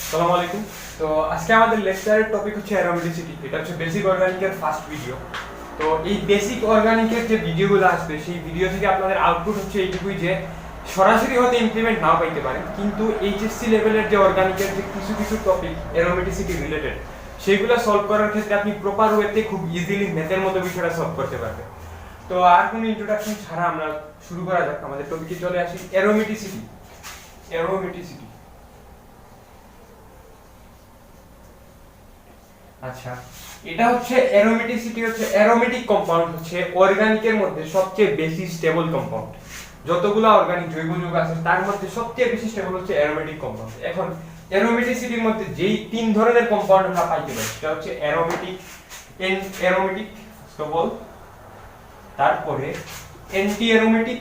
আসসালামু আলাইকুম। তো আজকে আমাদের লেকচারের টপিক হচ্ছে অ্যারোমেটিসিটি। এটা হচ্ছে বেসিক অর্গানিকের ফার্স্ট ভিডিও। তো এই বেসিক অর্গানিকের যে ভিডিওগুলো আসবে সেই ভিডিও থেকে আপনাদের আউটপুট হচ্ছে এইটুকুই যে সরাসরি হয়তো ইমপ্লিমেন্ট নাও পাইতে পারেন, কিন্তু এইচএসসি লেভেলের যে অর্গানিকের যে কিছু কিছু টপিক অ্যারোমেটিসিটি রিলেটেড সেগুলো সলভ করার ক্ষেত্রে আপনি প্রপার ওয়েতে খুব ইজিলি ম্যাথের মতো বিষয়টা সলভ করতে পারবেন। তো আর কোনো ইন্ট্রোডাকশন ছাড়া আমরা শুরু করা যাক, আমাদের টপিকে চলে আসি। অ্যারোমেটিসিটি। অ্যারোমেটিসিটি আচ্ছা, এটা হচ্ছে অ্যারোমেটিসিটি হচ্ছে অ্যারোমেটিক কম্পাউন্ড হচ্ছে অর্গানিকের মধ্যে সবচেয়ে বেশি স্টেবল কম্পাউন্ড। যতগুলো অর্গানিক জৈব যৌগ আছে তার মধ্যে সবচেয়ে বেশি স্টেবল হচ্ছে অ্যারোমেটিক কম্পাউন্ড। এখন অ্যারোমেটিসিটির মধ্যে যেই তিন ধরনের কম্পাউন্ড আমরা পাইতে পারি সেটা হচ্ছে aromatic, aromatic first of all, তারপরে অ্যান্টি অ্যারোমেটিক,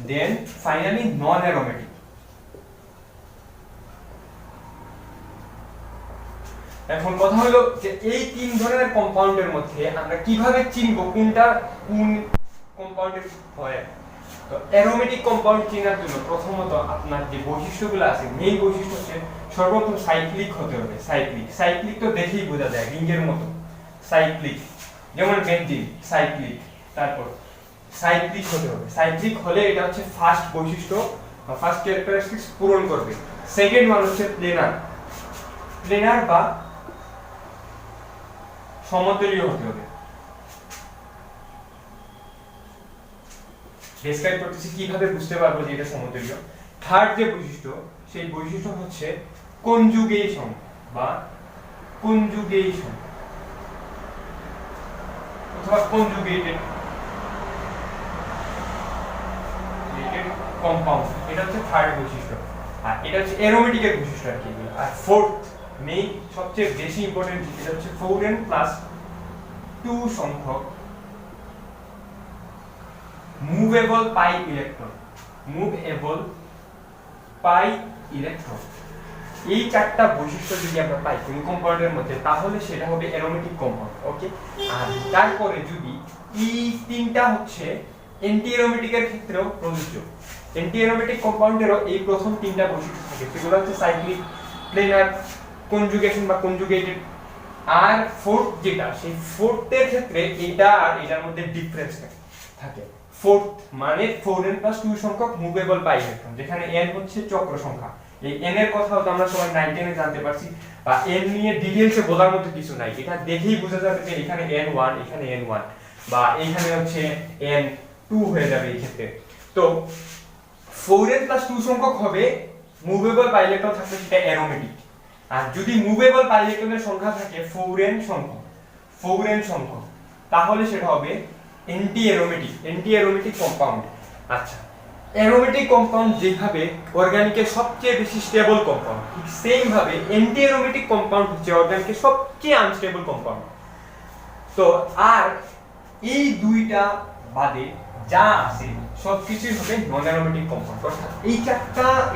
দেন ফাইনালি নন অ্যারোমেটিক। এখন কথা হলো যে এই তিন ধরনের কম্পাউন্ডের মধ্যে আমরা কিভাবে চিনব কোনটা কোন কম্পাউন্ডের হয়। তো অ্যারোমেটিক কম্পাউন্ড চেনার জন্য প্রথমত আপনার যে বৈশিষ্ট্যগুলো আছে, মেইন বৈশিষ্ট্য হচ্ছে সর্বপ্রথম সাইক্লিক হতে হবে। সাইক্লিক, সাইক্লিক তো দেখেই বোঝা যায় রিংয়ের মতো সাইক্লিক, যেমন বেনজিন সাইক্লিক। তারপর সাইক্লিক হতে হবে, সাইক্লিক হলে এটা হচ্ছে ফার্স্ট বৈশিষ্ট্য বা ফার্স্ট ক্যারেক্টারিস্টিক্স পূরণ করবে। সেকেন্ড ওয়ান হচ্ছে প্লেনার, প্লেনার বা সমতলীয় হতে হবে। ডেসক্রাইব করতেছি কিভাবে বুঝতে পারবো যে এটা সমতলীয়। থার্ড যে বৈশিষ্ট্য সেই বৈশিষ্ট্য হচ্ছে কনজুগেশন বা কনজুগেশন অথবা কনজুগেটেড কম্পাউন্ড। এটা হচ্ছে থার্ড বৈশিষ্ট্য, আর এটা হচ্ছে অ্যারোমেটিকের বৈশিষ্ট্য আর কি। আর ফোর্থ মেইন সবচেয়ে বেশি ইম্পর্টেন্ট যেটা হচ্ছে 4n+2 সংখ্যক movable pi electron. Movable pi electron, এই চারটা বৈশিষ্ট্য যদি আমরা পাই কোন কম্পাউন্ডের মধ্যে তাহলে সেটা হবে অ্যারোমেটিক কম্পাউন্ড। ওকে, আর তারপরে যদি এই তিনটা হচ্ছে অ্যান্টি অ্যারোমেটিকের ক্ষেত্রেও প্রযোজ্য। অ্যান্টি অ্যারোমেটিক কম্পাউন্ডেরও এই প্রথম তিনটা বৈশিষ্ট্য থাকে, সেগুলো হচ্ছে সাইক্লিক, প্লেনার, কনজুগেশন বা কনজুগেটেড। আর ফোর্থ যেটা, সেই ফোর্থের ক্ষেত্রে এটা আর এটার মধ্যে ডিফারেন্স থাকে। ফোর্থ মানে 4n+2 সংখ্যক মুভেবল পাই ইলেকট্রন, যেখানে n হচ্ছে চক্র সংখ্যা। এই n এর কথাও তো আমরা সবাই 9 10 এ জানতে পারছি, বা n নিয়ে ডিটেইলসে বলার মতো কিছু নাই। এটা দেখেই বোঝা যাবে যে এখানে n1, এখানে n1, বা এখানে হচ্ছে n2 হয়ে যাবে এই ক্ষেত্রে। তো 4n+2 সংখ্যক হবে মুভেবল পাই ইলেকট্রন থাকলে সেটা অ্যারোমেটিক। আর যদি মুভেবল পাই ইলেকট্রনের সংখ্যা থাকে 4n সংখ্যক, 4n সংখ্যক, তাহলে সেটা হবে anti aromatic, anti aromatic compound. আচ্ছা, অ্যারোমেটিক কম্পাউন্ড যেভাবে অর্গানিকের সবচেয়ে বেশি স্টেবল কম্পাউন্ড, ঠিক সেম ভাবে অ্যান্টি অ্যারোমেটিক কম্পাউন্ড হচ্ছে অর্গানিকের সবচেয়ে আনস্টেবল কম্পাউন্ড। তো আর এই দুইটা বাদে যা আছে সবকিছুই হবে নন অ্যারোমেটিক কম্পাউন্ড। অর্থাৎ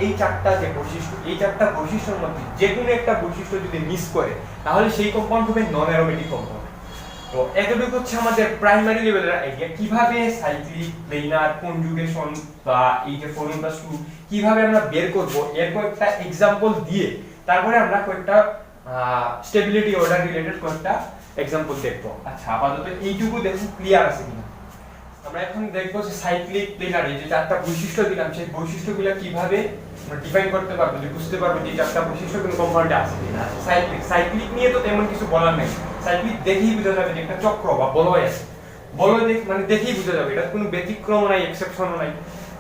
এই চারটা যে বৈশিষ্ট্য, এই চারটা বৈশিষ্ট্যের মধ্যে যে কোনো একটা বৈশিষ্ট্য যদি মিস করে তাহলে সেই কম্পাউন্ড হবে নন অ্যারোমেটিক কম্পাউন্ড। তো এতটুকু হচ্ছে আমাদের প্রাইমারি লেভেলের আইডিয়া, কিভাবে সাইক্লিক, প্লেনার, কনজুগেশন বা এই যে 4n+2 কিভাবে আমরা বের করব, এর কয়েকটা এক্সাম্পল দিয়ে তারপরে আমরা কয়েকটা স্টেবিলিটি অর্ডার রিলেটেড কয়েকটা এক্সাম্পল দেখব। আচ্ছা, আপাতত এইটুকু দেখুন ক্লিয়ার আছে কিনা। আমরা এখন দেখব যে সাইক্লিক, প্লেনার, এই যে চারটা বৈশিষ্ট্য দিলাম সেই বৈশিষ্ট্যগুলো কিভাবে আমরা ডিফাইন করতে পারবো, যে বুঝতে পারবো যে চারটা বৈশিষ্ট্য কোন কম্পাউন্ডে আছে কিনা। সাইক্লিক, সাইক্লিক নিয়ে তো তেমন কিছু বলার নেই। সাইক্লিক দেখেই বোঝা যাবে যে একটা চক্র বা বলয় আছে, বলয় মানে দেখেই বোঝা যাবে, এটা কোনো ব্যতিক্রম নাই, এক্সেপশনও নাই।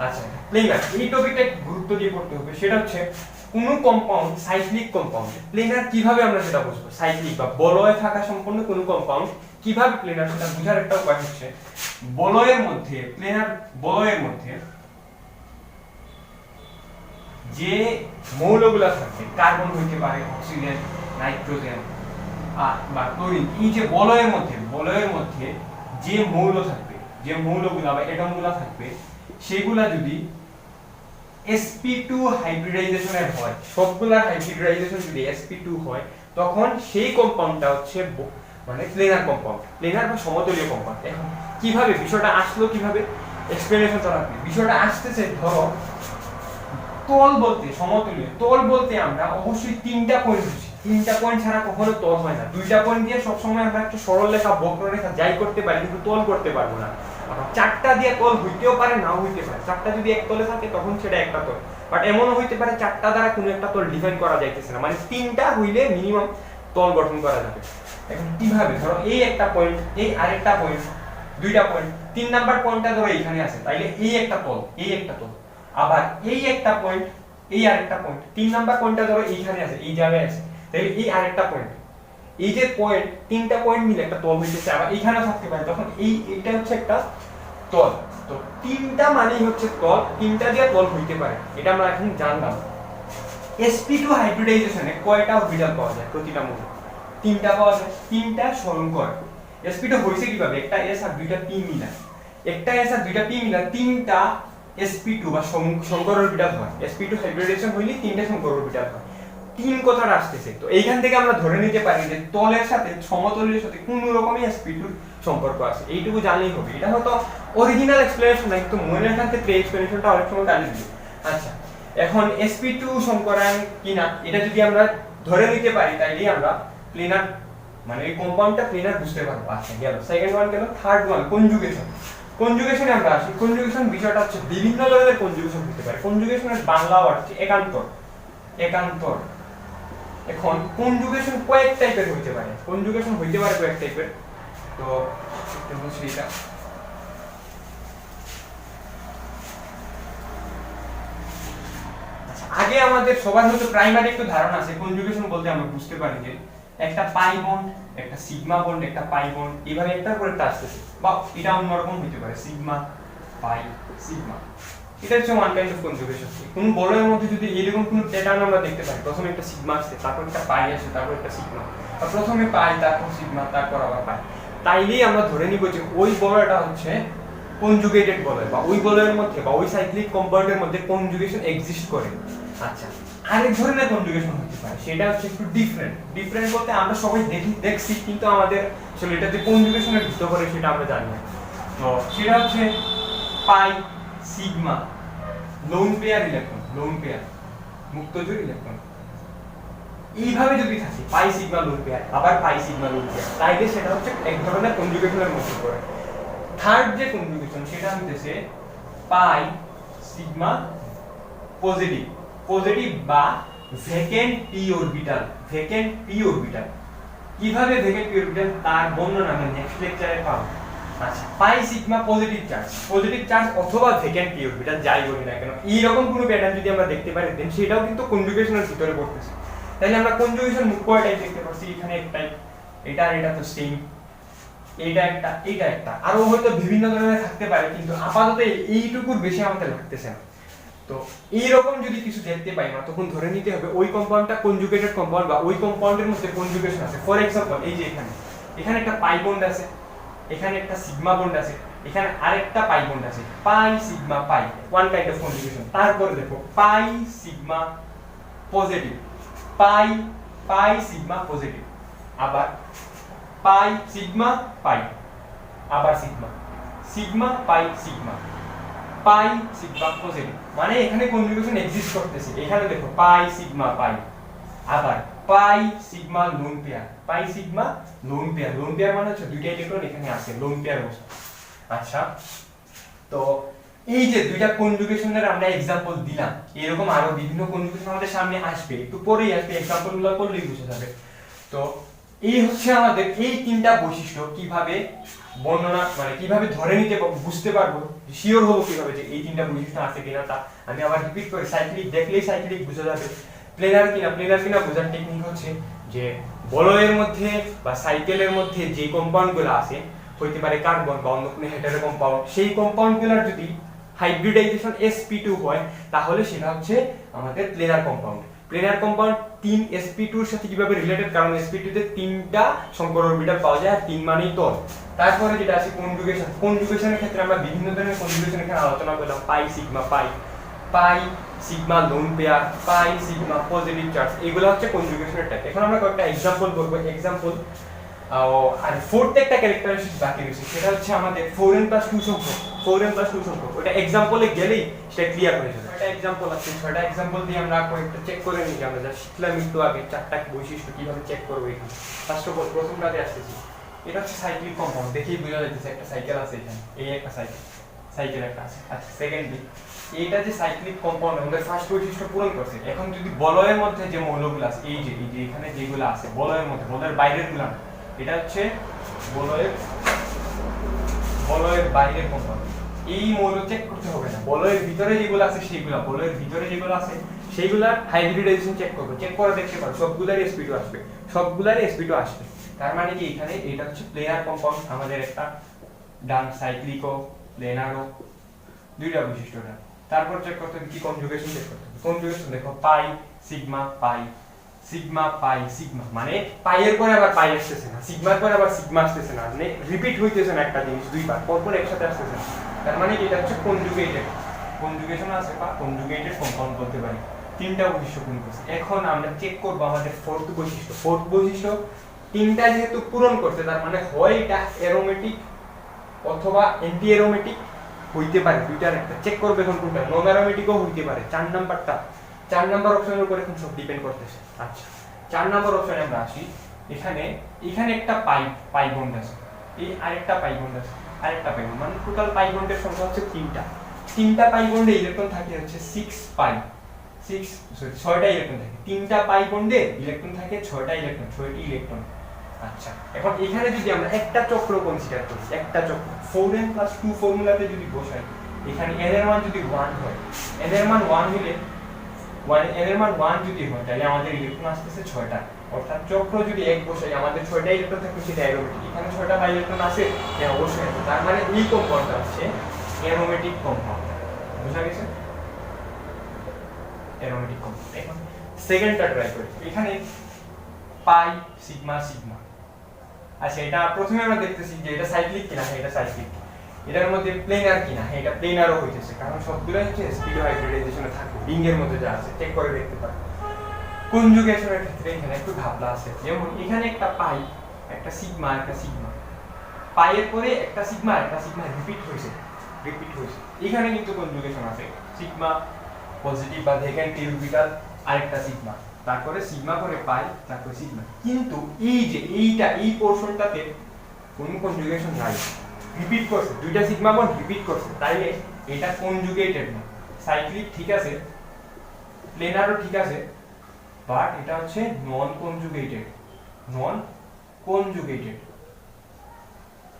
আচ্ছা, প্লেনার, এই টপিকটা গুরুত্ব দিয়ে পড়তে হবে। সেটা হচ্ছে কোন কম্পাউন্ড সাইক্লিক কম্পাউন্ড, প্লেনার কিভাবে আমরা সেটা বুঝবো। সাইক্লিক বা বলয় থাকা সম্পন্ন কোন কম্পাউন্ড কিভাবে প্লেনার, সেটা বোঝার একটা উপায় হচ্ছে বলয়ের মধ্যে, প্লেনার বলয়ের মধ্যে যে মৌলগুলো থাকে, কার্বন হইতে পারে, অক্সিজেন, নাইট্রোজেন বা ক্লোরিন, এই যে বলয়ের মধ্যে যে মৌল থাকবে, যে মৌলগুলো বা অ্যাটমগুলো থাকবে, সেগুলা যদি sp2 হাইব্রিডাইজেশনের হয়, সবগুলা হাইব্রিডাইজেশন যদি sp2 হয়, তখন সেই কম্পাউন্ডটা হচ্ছে মানে প্লেনার কম্পাউন্ড, প্লেনার বা সমতলীয় কম্পাউন্ড। এখন কিভাবে বিষয়টা আসলো, কিভাবে এক্সপ্লেনেশন চালাবে, বিষয়টা আসতেছে ধরো তল বলতে সমতুল্য তল বলতে আমরা অবশ্যই তিনটা পয়েন্ট বুঝি, তিনটা পয়েন্ট ছাড়া কখনো তল হয় না। দুইটা পয়েন্ট দিয়ে সবসময় আমরা একটা সরল রেখা বক্ররেখা যাই করতে পারি, কিন্তু তল করতে পারবো না। আবার চারটা দিয়ে তল হইতেও পারে, নাও হইতে পারে। চারটা যদি এক তলে থাকে তখন সেটা একটা তল, বাট এমনও হইতে পারে চারটা দ্বারা কোনো একটা তল ডিফাইন করা যাইতেছে না, মানে তিনটা হইলে মিনিমাম তল গঠন করা যাবে। এখন কিভাবে, ধরো এই একটা পয়েন্ট, এই আরেকটা পয়েন্ট, দুইটা পয়েন্ট, 3 নাম্বার পয়েন্টটা ধরো এখানে আছে, তাইলে এই একটা তল, এই একটা তল। আবার এই একটা পয়েন্ট, এই আরেকটা পয়েন্ট, 3 নাম্বার পয়েন্টটা ধরো এইখানে আছে, এই জায়গায় আছে, তাইলে এই আরেকটা পয়েন্ট। এই যে পয়েন্ট, তিনটা পয়েন্ট মিলে একটা তল হইতেছে। আবার এইখানেও থাকতে পারে, তখন এইটা হচ্ছে একটা তল। তো তিনটা মানেই হচ্ছে তল, তিনটা দিয়ে তল হইতে পারে, এটা আমরা এখন জানলাম। sp2 হাইব্রিডাইজেশনে কয়টা অরবিটাল পাওয়া যায় প্রতিটা মৌলে? তিনটা পাওয়া যায়, তিনটা স্মরণকর। sp2 হইছে কিভাবে, একটা s আর দুইটা p মিলা, একটা s আর দুইটা p মিলা তিনটা sp2 বা সংকর অরবিটাল হয়। sp2 হাইব্রিডাইজেশন হইলে তিনটা সংকর অরবিটাল হয়। তিন কথাটা আসতেছে, তো এইখান থেকে আমরা ধরে নিতে পারি যে তলের সাথে সমতলের সাথে কোনো রকমই sp2 সম্পর্ক আছে, এইটুকু জানলেই হবে। এটা হয়তো অরিজিনাল এক্সপ্লেনেশন না, কিন্তু মনে রাখার ক্ষেত্রে এক্সপ্লেনেশনটা অনেক সময় কাজে দিবে। আচ্ছা, এখন sp2 সংকরায়ন কিনা এটা যদি আমরা ধরে নিতে পারি, তাইলেই আমরা প্লেনার মানে এই কম্পাউন্ডটা প্লেনার বুঝতে পারবো। আচ্ছা, গেল সেকেন্ড ওয়ান, গেল থার্ড ওয়ান, কনজুগেশন। কনজুগেশনে আমরা আসি। কনজুগেশন বিষয়টা হচ্ছে বিভিন্ন ধরনের কনজুগেশন হতে পারে। কনজুগেশনের বাংলা ওয়ার্ড হচ্ছে একান্তর, একান্তর। এখন কনজুগেশন কয়েক টাইপের হইতে পারে, কনজুগেশন হইতে পারে কয়েক টাইপের। তো একটু বুঝি এটা। আগে আমাদের সবার হয়তো প্রাইমারি একটু ধারণা আছে কনজুগেশন বলতে আমরা বুঝতে পারি যে একটা পাই বন্ড, একটা সিগমা বন্ড, একটা পাই বন্ড, এইভাবে একটার পর একটা আসতেছে, বা এটা অন্যরকম হতে পারে সিগমা পাই সিগমা। এটা হচ্ছে ওয়ান কাইন্ড অফ কনজুগেশন। কোন বলের মধ্যে যদি এরকম কোনো প্যাটার্ন আমরা দেখতে পাই, প্রথমে একটা সিগমা আসছে, তারপর একটা পাই আসে, তারপর একটা সিগমা, বা প্রথমে পাই তারপর সিগমা তারপর আবার পাই, তাইলেই আমরা ধরে নিব যে ওই বলটা হচ্ছে কনজুগেটেড বলয়, বা ওই বলয়ের মধ্যে বা ওই সাইক্লিক কম্পাউন্ডের মধ্যে কনজুগেশন এক্সিস্ট করে। আচ্ছা, আরেক ধরনের কনজুগেশন হতে পারে, সেটা হচ্ছে একটু ডিফারেন্ট। ডিফারেন্ট বলতে আমরা সবাই দেখছি, কিন্তু আমাদের আসলে এটা যে কনজুগেশনের ভিতর করে সেটা আমরা জানি না। তো সেটা হচ্ছে pi sigma lone pair electron, lone pair মুক্তজোড় ইলেকট্রন, এইভাবে যদি থাকে পাই সিগমা লোন পেয়ার, আবার পাই সিগমা লোন পেয়ার, তাইলে সেটা হচ্ছে এক ধরনের কনজুগেশনের মধ্যে পড়ে। থার্ড যে কনজুগেশন সেটা হচ্ছে পাই সিগমা পজিটিভ, পজিটিভ বা vacant p orbital, vacant p orbital. কিভাবে ভ্যাকেন্ট পি অরবিটাল তার বর্ণনা আমরা নেক্সট লেকচারে পাবো। আচ্ছা, পাই সিগমা পজিটিভ চার্জ অথবা ভ্যাকেন্ট পি অরবিটাল যাই বলি না কেন, এই রকম কোনো প্যাটার্ন যদি আমরা দেখতে পারি দেন সেটাও কিন্তু কনজুগেশনের ভিতরে পড়তেছে। তাহলে আমরা কনজুগেশন কয় টাইপ দেখতে পাচ্ছি, এখানে এক টাইপ, এটা আর এটা তো সেম, এইটা একটা, এইটা একটা, আরো হয়তো বিভিন্ন ধরনের থাকতে পারে, কিন্তু আপাতত এইটুকুর বেশি আমাদের লাগতেছে না। তো এই রকম যদি কিছু দেখতে পাই না, তখন ধরে নিতে হবে ওই কম্পাউন্ডটা কনজুগেটেড কম্পাউন্ড, বা ওই কম্পাউন্ডের মধ্যে কনজুগেশন আছে। ফর এক্সাম্পল, এই যে এখানে একটা পাই বন্ড আছে, এখানে একটা সিগমা বন্ড আছে, এখানে আরেকটা পাই বন্ড আছে, pi sigma pi, one kind of conjugation. তারপরে দেখো পাই সিগমা পজিটিভ, পাই পাই সিগমা পজিটিভ, আবার পাই সিগমা পাই, আবার sigma sigma pi sigma, pi sigma positive, মানে এখানে কনজুগেশন এক্সিস্ট করতেছে। এখানে দেখো পাই সিগমা পাই, আবার পাই sigma lone pair, pi sigma lone pair, lone pair মানে হচ্ছে দুইটা ইলেকট্রন এখানে আছে, লোন পেয়ার অবস্থা। আচ্ছা, তো এই যে দুইটা কনজুগেশনের আমরা एग्जांपल দিলাম, এরকম আরো বিভিন্ন কনজুগেশন আমাদের সামনে আসবে, একটু পরেই আসবে, एग्जांपलগুলো করলেই বুঝে যাবে। তো এই হচ্ছে আমাদের এই তিনটা বৈশিষ্ট্য, কিভাবে বর্ণনা মানে কিভাবে ধরে নিতে বুঝতে পারবো, শিওর হবো কিভাবে যে এই তিনটা বৈশিষ্ট্য আছে কিনা। তা আমি আবার রিপিট করি, সাইক্লিক দেখলেই সাইক্লিক বুঝা যাবে, প্লেনার কিনা বোঝার টেকনিক হচ্ছে যে বলয়ের মধ্যে বা সাইকেলের মধ্যে যে কম্পাউন্ডগুলো আছে, হইতে পারে কার্বন বা অন্য কোনো হেটারো কম্পাউন্ড, সেই কম্পাউন্ডগুলোর যদি হাইব্রিডাইজেশন sp2 হয়, তাহলে সেটা হচ্ছে আমাদের planer compound. Planer compound 3 sp2 এর সাথে কিভাবে রিলেটেড, কারণ sp2 তে তিনটা সংকর অরবিটাল পাওয়া যায়, আর 3 মানেই তল। তারপরে যেটা আছে কনজুগেশন, কনজুগেশনের ক্ষেত্রে আমরা বিভিন্ন ধরনের কনজুগেশন এখানে আলোচনা করলাম, pi sigma pi, pi sigma lone pair, pi sigma positive charge, এগুলো হচ্ছে কনজুগেশনের টাইপ। এখন আমরা কয়েকটা एग्जांपल করব। एग्जांपल আর ফোর্থ একটা ক্যারেক্টারিস্টিক বাকি রয়েছে, সেটা হচ্ছে আমাদের 4n+2 সংখ্যক। 4n+2 সংখ্যক ওটা এক্সাম্পলে গেলেই সেটা ক্লিয়ার হয়ে যাবে। একটা এক্সাম্পল আছে, ছয়টা এক্সাম্পল দিয়ে আমরা কয়েকটা চেক করে নিই যে আমরা যা শিখলাম একটু আগে চারটা বৈশিষ্ট্য কিভাবে চেক করবো এখানে। ফার্স্ট অফ অল প্রথমটাতে আসতেছি, এটা হচ্ছে সাইক্লিক কম্পাউন্ড, দেখেই বোঝা যাচ্ছে একটা সাইকেল আছে এখানে, এই একটা সাইকেল একটা আছে। আচ্ছা সেকেন্ডলি এইটা যে সাইক্লিক কম্পাউন্ড আমাদের ফার্স্ট বৈশিষ্ট্য পূরণ করছে। এখন যদি বলয়ের মধ্যে যে মৌলগুলো আছে এই যে এখানে যেগুলো আছে বলয়ের মধ্যে, বলয়ের বাইরের গুলো, এটা হচ্ছে বলয়ের বাইরের কম্পাউন্ড, এই মৌল চেক করতে হবে না। বলয়ের ভিতরে যেগুলো আছে সেইগুলা, বলয়ের ভিতরে যেগুলো আছে সেইগুলার হাইব্রিডাইজেশন চেক করবে, চেক করে দেখতে পারো সবগুলারই sp2 আসবে, সবগুলারই sp2 আসবে। তার মানে কি এখানে এটা হচ্ছে প্লেনার কম্পাউন্ড, আমাদের একটা ডান সাইক্লিকো প্লেনারও দুইটা বৈশিষ্ট্যটা। তারপর চেক করতে হবে কি কনজুগেশন চেক করতে হবে। কনজুগেশন দেখো পাই sigma pi, sigma pi sigma, মানে পাই এর পরে আবার পাই আসতেছে না, সিগমার পরে আবার সিগমা আসতেছে না, মানে রিপিট হইতেছে না একটা জিনিস দুইবার পরপর একসাথে আসতেছে না। তার মানে কি এটা হচ্ছে কনজুগেটেড, কনজুগেশন আছে বা কনজুগেটেড কম্পাউন্ড বলতে পারি। তিনটা বৈশিষ্ট্য পূরণ করছে। এখন আমরা চেক করব আমাদের ফোর্থ বৈশিষ্ট্য। ফোর্থ বৈশিষ্ট্য তিনটা যেহেতু পূরণ করছে তার মানে হয় এটা অ্যারোমেটিক অথবা অ্যান্টি অ্যারোমেটিক হইতে পারে, দুইটার একটা চেক করবে। এখন কোনটা নন অ্যারোমেটিকও হইতে পারে। 4 নাম্বারটা, 4 নাম্বার অপশনের উপর এখন সব ডিপেন্ড করতেছে। আচ্ছা 4 নাম্বার অপশনে আমরা আসি। এখানে একটা পাই বন্ড আছে, এই আরেকটা পাই বন্ড আছে, আরেকটা পাই বন্ড, মানে টোটাল পাই বন্ডের সংখ্যা হচ্ছে 3টা পাই বন্ডে ইলেকট্রন থাকে হচ্ছে 6টা ইলেকট্রন থাকে। 3টা পাই বন্ডে ইলেকট্রন থাকে 6টা ইলেকট্রন, 6টি ইলেকট্রন। আচ্ছা এখন এখানে যদি আমরা একটা চক্র কনসিডার করি, একটা চক্র 4n+2 ফর্মুলাতে যদি বসাই, এখানে n এর মান যদি 1 হয়, n এর মান 1 হলে n এর মান 1 যদি হয় তাহলে আমাদের ইলেকট্রন আসতেছে 6টা, অর্থাৎ চক্র যদি 1 বসাই আমাদের 6টা ইলেকট্রন থাকবে, সেটা অ্যারোমেটিক। এখানে 6টা পাই ইলেকট্রন আছে, হ্যাঁ অবশ্যই আছে। তার মানে এই কম্পাউন্ডটা হচ্ছে অ্যারোমেটিক কম্পাউন্ড। বুঝা গেছে? Aromatic compound. এখন সেকেন্ডটা ট্রাই করি। এখানে পাই সিগমা সিগমা। আচ্ছা এটা প্রথমে আমরা দেখতেছি যে এটা সাইক্লিক কিনা, হ্যাঁ এটা সাইক্লিক। এটার মধ্যে প্লেনার কিনা, হ্যাঁ এটা প্লেনারও হইতেছে, কারণ সবগুলোই হচ্ছে sp2 হাইব্রিডাইজেশনে থাকে, রিং এর মধ্যে যা আছে চেক করে দেখতে পারো। কনজুগেশনের ক্ষেত্রে এখানে একটু ঘাপলা আছে, যেমন এখানে একটা পাই, একটা সিগমা, একটা সিগমা, পাই এর পরে একটা সিগমা রিপিট হইছে। এখানে কিন্তু কনজুগেশন আছে, সিগমা পজিটিভ বা ভ্যাকেন্ট অরবিটাল, আরেকটা সিগমা, তারপরে সিগমা করে পাই, তারপরে সিগমা। কিন্তু এই যে এই পোরশনটাতে কোনো কনজুগেশন নাই, রিপিট করছে, দুইটা সিগমা বন্ড রিপিট করছে, তাইলে এটা কনজুগেটেড না। সাইক্লিক ঠিক আছে, প্লেনারও ঠিক আছে, বাট এটা হচ্ছে নন কনজুগেটেড।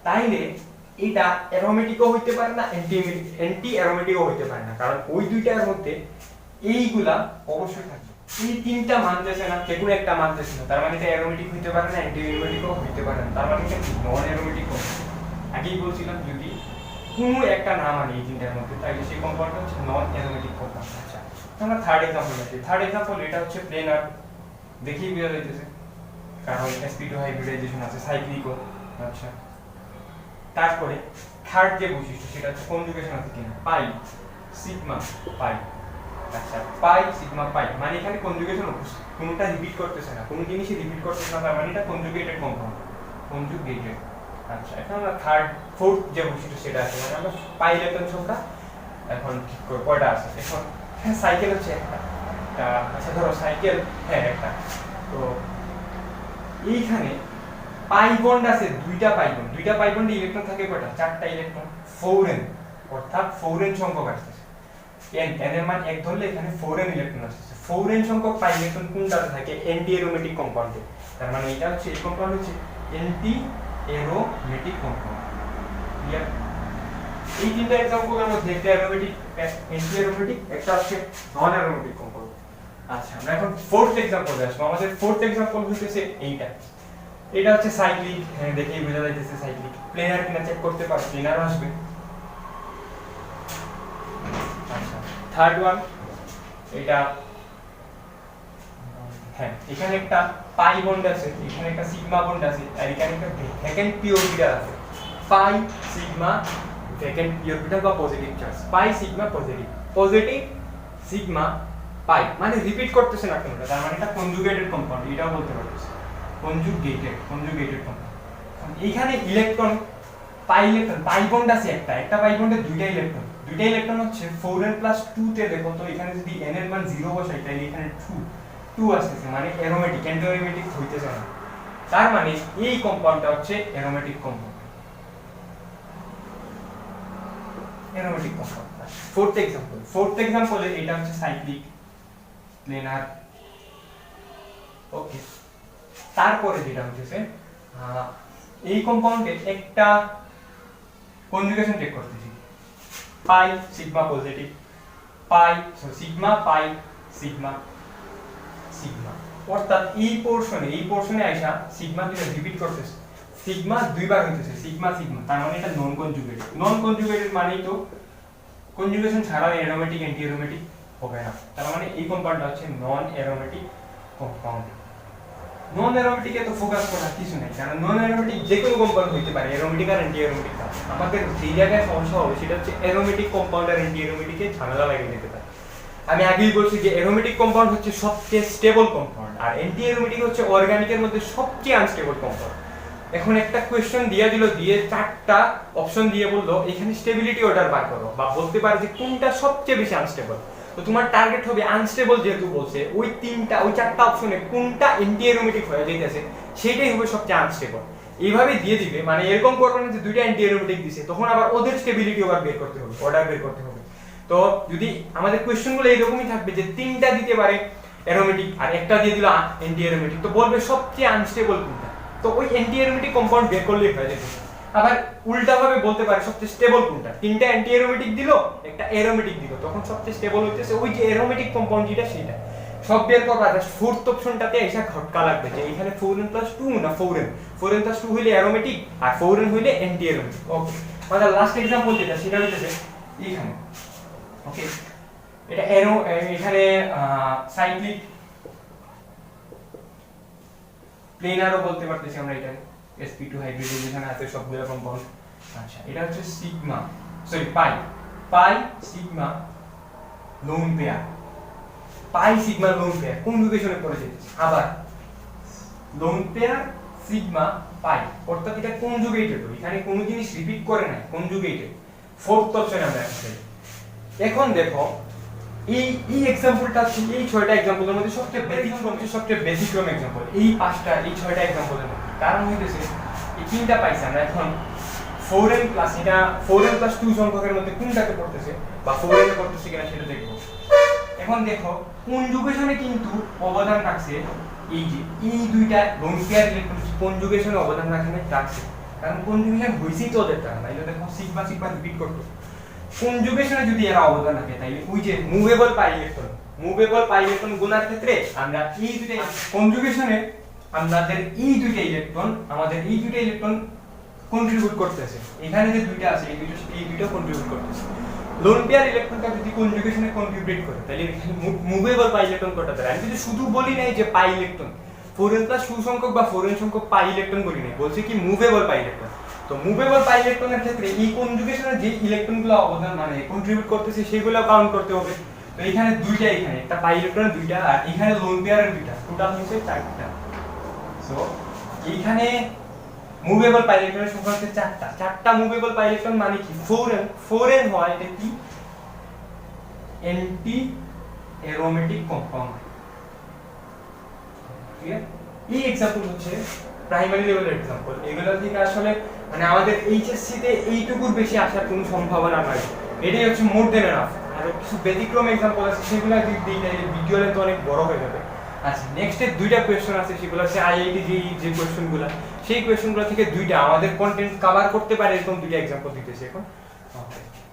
তাইলে এটা অ্যারোমেটিকও হইতে পারে না, অ্যান্টি অ্যারোমেটিকও হইতে পারে না, কারণ ওই দুইটার মধ্যে এইগুলা অবশ্যই থাকবে। এই তিনটা মানতেছে না, যে কোনো একটা মানতেছে না, তার মানে এটা অ্যারোমেটিক হইতে পারে না, অ্যান্টি অ্যারোমেটিকও হইতে পারে না, তার মানে এটা নন অ্যারোমেটিক কম্পাউন্ড। আগেই বলছিলাম যদি কোনো একটা না মানে এই তিনটার মধ্যে, তাহলে সেই কম্পাউন্ডটা হচ্ছে নন অ্যারোমেটিক কম্পাউন্ড। আচ্ছা আমরা থার্ড এক্সাম্পল আসি। থার্ড এক্সাম্পল এটা হচ্ছে প্লেনার, দেখেই বোঝা যাইতেছে কারণ sp2 হাইব্রিডাইজেশন আছে, সাইক্লিকও। আচ্ছা তারপরে থার্ড যে বৈশিষ্ট্য সেটা হচ্ছে কনজুগেশন আছে কিনা, পাই সিগমা পাই। আচ্ছা পাই সিগমা পাই মানে এখানে কনজুগেশন উপস্থিত, কোনটা রিপিট করতেছে না, কোনো জিনিসই রিপিট করতেছে না, তার মানে এটা কনজুগেটেড কম্পাউন্ড, কনজুগেটেড। আচ্ছা এখন আমরা ফোর্থ যে বৈশিষ্ট্য সেটা আছে, মানে আমরা পাই ইলেকট্রন সংখ্যা এখন ঠিক করে কয়টা আছে। এখন হ্যাঁ সাইকেল হচ্ছে একটা, আচ্ছা ধরো সাইকেল হ্যাঁ একটা, তো এইখানে পাই বন্ড আছে দুইটা পাই বন্ডে ইলেকট্রন থাকে কয়টা, 4টা ইলেকট্রন, 4n, অর্থাৎ 4n সংখ্যক আসছে। n এর মান 1 ধরলে এখানে 4n ইলেকট্রন আসছে। 4n সংখ্যক পাই ইলেকট্রন কোনটাতে থাকে, অ্যান্টি অ্যারোমেটিক কম্পাউন্ডে। তার মানে এটা হচ্ছে এই কম্পাউন্ড হচ্ছে অ্যান্টি অ্যারোমেটিক কম্পাউন্ড। ক্লিয়ার? এই তিনটা এক্সাম্পলের মধ্যে একটা অ্যারোমেটিক, অ্যান্টি অ্যারোমেটিক, একটা হচ্ছে নন অ্যারোমেটিক কম্পাউন্ড। আচ্ছা আমরা এখন ফোর্থ এক্সাম্পলে আসবো। আমাদের ফোর্থ এক্সাম্পল হইতেছে এইটা। এটা হচ্ছে সাইক্লিক, হ্যাঁ দেখেই বোঝা যাইতেছে সাইক্লিক। প্লেনার কিনা চেক করতে পারো, প্লেনার আসবে। আচ্ছা থার্ড ওয়ান এটা, হ্যাঁ এখানে একটা পাই বন্ড আছে, এখানে একটা সিগমা বন্ড আছে, আর এখানে একটা ভ্যাকেন্ট পি অরবিটাল আছে। Pi sigma vacant p orbital বা positive charge, pi sigma positive sigma pi, মানে রিপিট করতেছে না কোনটা, তার মানে এটা কনজুগেটেড কম্পাউন্ড, এটাও বলতে পারতেছে কনজুগেটেড কম্পাউন্ড। এইখানে ইলেকট্রন পাই বন্ড আছে একটা পাই বন্ডে দুইটা ইলেকট্রন হচ্ছে 4n + 2 তে দেখো তো এখানে যদি n এর মান 0 বসাই তাহলে এখানে 2 আসতেছে মানে অ্যারোমেটিক অ্যান্টিঅ্যারোমেটিক হইতেছে না, তার মানে এই কম্পাউন্ডটা হচ্ছে aromatic compound. Aromatic compound. Fourth এক্সাম্পলে এটা হচ্ছে সাইক্লিক প্লেনার। ওকে, তারপরে যেটা হচ্ছে এই কম্পাউন্ডে একটা কনজুগেশন চেক করতেছি, পাই সিগমা পজিটিভ, পাই সিগমা পাই সিগমা সিগমা, অর্থাৎ এই পোরশনে আইসা সিগমা দুইটা রিপিট করতেছে, সিগমা দুইবার হইতেছে সিগমা সিগমা, তার মানে এটা নন কনজুগেটেড মানেই তো কনজুগেশন ছাড়া অ্যারোমেটিক অ্যান্টি অ্যারোমেটিক হবে না, তার মানে এই কম্পাউন্ডটা হচ্ছে নন অ্যারোমেটিক কম্পাউন্ড। নন অ্যারোমেটিক এ তো ফোকাস করার কিছু নাই, কারণ নন অ্যারোমেটিক যে কোনো কম্পাউন্ড হইতে পারে, অ্যারোমেটিক আর অ্যান্টি অ্যারোমেটিক। আমাদের যে জায়গায় সমস্যা হবে সেটা হচ্ছে অ্যারোমেটিক কম্পাউন্ড আর অ্যান্টি অ্যারোমেটিকে ঝামেলা লাগিয়ে দিতে পারে। আমি আগেই বলছি যে অ্যারোমেটিক কম্পাউন্ড হচ্ছে সবচেয়ে স্টেবল কম্পাউন্ড, আর অ্যান্টি অ্যারোমেটিক হচ্ছে অর্গানিকের মধ্যে সবচেয়ে আনস্টেবল কম্পাউন্ড। এখন একটা কোশ্চেন দিয়ে চারটা অপশন দিয়ে বললো এখানে স্টেবিলিটি অর্ডার বার করো, বা বলতে পারে যে কোনটা সবচেয়ে বেশি আনস্টেবল। তো তোমার টার্গেট হবে আনস্টেবল, যেহেতু বলছে ওই চারটা অপশনে কোনটা অ্যান্টি অ্যারোমেটিক হয়ে যাইতেছে সেটাই হবে সবচেয়ে আনস্টেবল। এইভাবে দিয়ে দিবে, মানে এরকম করবে না যে দুইটা অ্যান্টি অ্যারোমেটিক দিছে তখন আবার ওদের স্টেবিলিটি অর্ডার বের করতে হবে। তো যদি আমাদের কোশ্চেনগুলো এরকমই থাকবে যে তিনটা দিতে পারে অ্যারোমেটিক আর একটা দিয়ে দিল অ্যান্টি অ্যারোমেটিক, তো বলবে সবচেয়ে আনস্টেবল কোনটা, তো ওই অ্যান্টি অ্যারোমেটিক কম্পাউন্ড বের করলেই হয়ে যাবে। আবার উল্টা ভাবে বলতে পারে সবচেয়ে স্টেবল কোনটা, তিনটা অ্যান্টি অ্যারোমেটিক দিল একটা অ্যারোমেটিক দিল, তখন সবচেয়ে স্টেবল হইতেছে ওই যে অ্যারোমেটিক কম্পাউন্ড যেটা সেটা। সব বের করবা, জাস্ট ফোর্থ অপশনটাতে এসে ঘটকা লাগবে যে এখানে 4n + 2 না 4n 4n + 2 হইলে অ্যারোমেটিক আর 4n হইলে অ্যান্টি অ্যারোমেটিক। ওকে, মানে লাস্ট एग्जांपल যেটা সেটা হইতেছে এইখানে। ওকে, এটা এখানে সাইক্লিক প্লেনারও বলতে পারতেছি আমরা, এটা sp2 হাইব্রিডাইজেশন আছে সবগুলো কম্পাউন্ড। আচ্ছা, এটা হচ্ছে sigma pi sigma lone pair, pi sigma lone pair কনজুগেশনে পড়ে যাচ্ছে। আবার লোন পেয়ার সিগমা পাই, অর্থাৎ এটা কনজুগেটেড, এখানে কোনো জিনিস রিপিট করে নাই, কনজুগেটেড। ফোর্থ অপশন আমরা এখন দেখো এই एग्जांपलটা হচ্ছে এই 6টা एग्जांपलेর মধ্যে সবচেয়ে ব্যতিক্রম एग्जांपल এই 6টা एग्जांपलेর মধ্যে। কারণ হইতেছে এই তিনটা পাইছি আমরা, এখন 4n প্লাস এটা 4n + 2 সংখ্যকের মধ্যে কোনটাকে পড়তেছে বা 4n এ পড়তেছে কিনা সেটা দেখব। এখন দেখো কনজুগেশনে কিন্তু অবদান রাখছে এই যে এই দুইটা লোন পেয়ার ইলেকট্রন কনজুগেশনে অবদান রাখছে, কারণ কনজুগেশন হইছেই তো ওদের দ্বারা, নাইলে দেখো সিগমা সিগমা রিপিট করতো। কনজুগেশনে যদি এরা অবদান রাখে তাইলে ওই যে মুভেবল পাই ইলেকট্রন গুণার ক্ষেত্রে আমরা এই দুইটা কনজুগেশনে আমাদের এই দুইটা ইলেকট্রন কন্ট্রিবিউট করতেছে, এখানে যে দুইটা আছে এই দুইটা কন্ট্রিবিউট করতেছে। লোন পেয়ার ইলেকট্রনটা যদি কনজুগেশনে কন্ট্রিবিউট করে তাহলে এখানে মুভেবল পাই ইলেকট্রন কটা দ্বারা। আমি যদি শুধু বলি নাই যে পাই ইলেকট্রন 4n + 2 সংখ্যক বা 4n সংখ্যক পাই ইলেকট্রন বলি নাই, বলছি কি মুভেবল পাই ইলেকট্রন। তো মুভেবল পাই ইলেকট্রনের ক্ষেত্রে এই কনজুগেশনের যে ইলেকট্রনগুলো অবদান মানে কন্ট্রিবিউট করতেছে সেগুলো কাউন্ট করতে হবে। তো এখানে দুইটা, এখানে একটা পাই ইলেকট্রনের দুইটা আর এখানে লোন পেয়ারের দুইটা, টোটাল হচ্ছে 4টা। সো এইখানে মুভেবল পাই ইলেকট্রনের সংখ্যা হচ্ছে 4টা মুভেবল পাই ইলেকট্রন মানে কি 4n হয়, এটা কি অ্যান্টি অ্যারোমেটিক কম্পাউন্ড। ঠিক আছে, এই एग्जांपल হচ্ছে প্রাইমারি লেভেলের एग्जांपल। এগুলো থেকে আসলে মানে আমাদের এইচএসসি তে এইটুকুর বেশি আসার কোনো সম্ভাবনা নাই, এটাই হচ্ছে মোর দেন এনাফ। আর কিছু ব্যতিক্রম एग्जांपल আছে সেগুলো দিই তাহলে ভিডিও লেন্থ অনেক বড় হয়ে যাবে। আচ্ছা, নেক্সট এর দুইটা কোশ্চেন আছে, সেগুলো আছে আইআইটি যে কোশ্চেনগুলো, সেই কোশ্চেনগুলো থেকে দুইটা আমাদের কন্টেন্ট কভার করতে পারে এরকম দুইটা एग्जांपल দিতেছি এখন। ওকে।